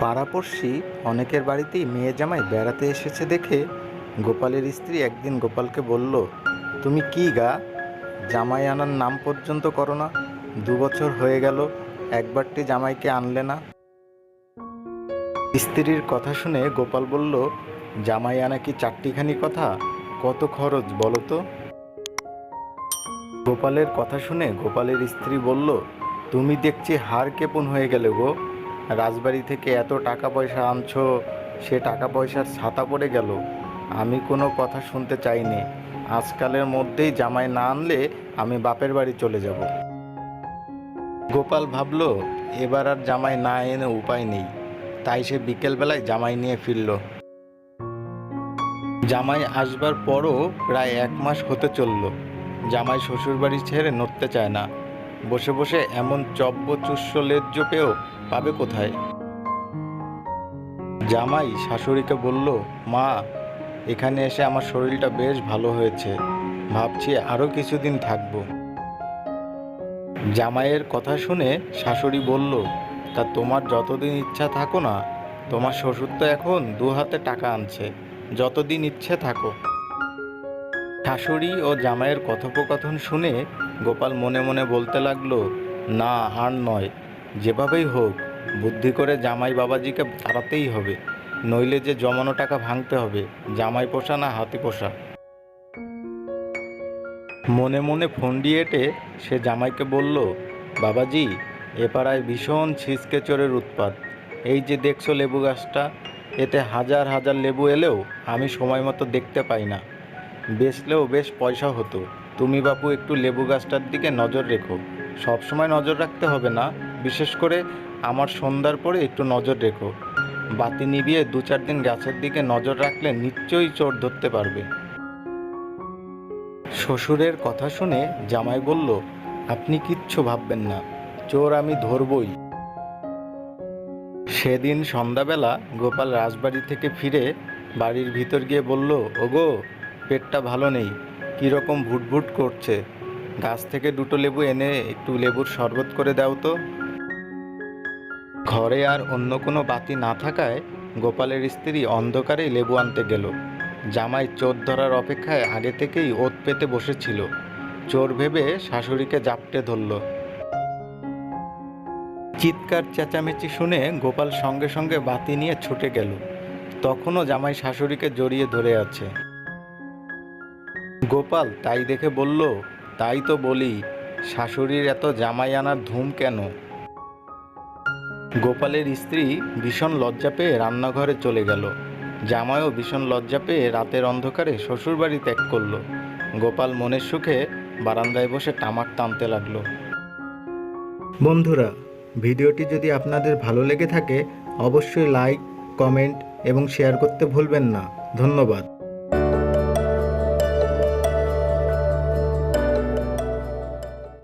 পাড়াপড়শি অনেকের বাড়িতেই মেয়ে জামাই বেড়াতে এসেছে দেখে গোপালের স্ত্রী একদিন গোপালকে বলল, তুমি কি গা, জামাই আনার নাম পর্যন্ত করো না? 2 বছর হয়ে গেল, একবারটি জামাইকে আনলে না। স্ত্রীর কথা শুনে গোপাল বলল, জামাই আনা কি চারটিখানি কথা? কত খরচ বলো তো? গোপালের কথা শুনে গোপালের স্ত্রী বলল, তুমি দেখছি হাড় কেপন হয়ে গেলে গো। রাজবাড়ি থেকে এত টাকা পয়সা আনছো, সে টাকা পয়সার ছাতা পড়ে গেল। আমি কোনো কথা শুনতে চাইনি। আজকালের মধ্যেই জামাই না আনলে আমি বাপের বাড়ি চলে যাব। গোপাল ভাবল, এবার আর জামাই না এনে উপায় নেই। তাই সে বিকেলবেলায় জামাই নিয়ে ফিরল। জামাই আসবার পরও প্রায় 1 মাস হতে চলল। জামাই শ্বশুরবাড়ি ছেড়ে নড়তে চায় না। বসে বসে এমন চব্যচুষ্য লেজ্জ পেয়েও পাবে কোথায়? জামাই শাশুড়িকে বলল, মা, এখানে এসে আমার শরীরটা বেশ ভালো হয়েছে, ভাবছি আরও কিছুদিন থাকবো। জামাইয়ের কথা শুনে শাশুড়ি বলল, তা তোমার যতদিন ইচ্ছা থাকো না, তোমার শ্বশুর তো এখন 2 হাতে টাকা আনছে, যতদিন ইচ্ছে থাকো। শাশুড়ি ও জামাইয়ের কথোপকথন শুনে গোপাল মনে মনে বলতে লাগলো, না আর নয়, যেভাবেই হোক বুদ্ধি করে জামাই বাবাজিকে তাড়াতেই হবে, নইলে যে জমানো টাকা ভাঙতে হবে। জামাই পোষা না হাতি পোষা। মনে মনে ফন্ডি এঁটে সে জামাইকে বলল, বাবাজি, এ পাড়ায় ভীষণ ছিচকে চোরের উৎপাত। এই যে দেখছো লেবু গাছটা, এতে হাজার হাজার লেবু এলেও আমি সময় মতো দেখতে পাই না। বেচলেও বেশ পয়সা হতো। তুমি বাপু একটু লেবু গাছটার দিকে নজর রেখো। সব সময় নজর রাখতে হবে না, বিশেষ করে আমার সন্ধ্যার পরে একটু নজর রেখো। বাতি নিভিয়ে 2-4 দিন গাছের দিকে নজর রাখলে নিশ্চয়ই চোর ধরতে পারবে। শ্বশুরের কথা শুনে জামাই বলল, আপনি কিচ্ছু ভাববেন না, চোর আমি ধরবই। সেদিন সন্ধ্যাবেলা গোপাল রাজবাড়ি থেকে ফিরে বাড়ির ভিতর গিয়ে বলল, ওগো, পেটটা ভালো নেই, কীরকম ভুটভুট করছে। গাছ থেকে 2টো লেবু এনে একটু লেবুর শরবত করে দাও তো। ঘরে আর অন্য কোনো বাতি না থাকায় গোপালের স্ত্রী অন্ধকারেই লেবু আনতে গেল। জামাই চোর ধরার অপেক্ষায় আগে থেকেই ওত পেতে বসেছিল। চোর ভেবে শাশুড়িকে জাপটে ধরল। চিৎকার চেঁচামেচি শুনে গোপাল সঙ্গে সঙ্গে বাতি নিয়ে ছুটে গেল। তখনও জামাই শাশুড়িকে জড়িয়ে ধরে আছে। গোপাল তাই দেখে বলল, তাই তো বলি, শাশুড়ির এত জামাই আনার ধুম কেন? গোপালের স্ত্রী ভীষণ লজ্জা পেয়ে রান্নাঘরে চলে গেল। জামাইও ভীষণ লজ্জা পেয়ে রাতের অন্ধকারে শ্বশুরবাড়ি ত্যাগ করল। গোপাল মনের সুখে বারান্দায় বসে তামাক টানতে লাগলো। বন্ধুরা, ভিডিওটি যদি আপনাদের ভালো লেগে থাকে অবশ্যই লাইক, কমেন্ট এবং শেয়ার করতে ভুলবেন না। ধন্যবাদ।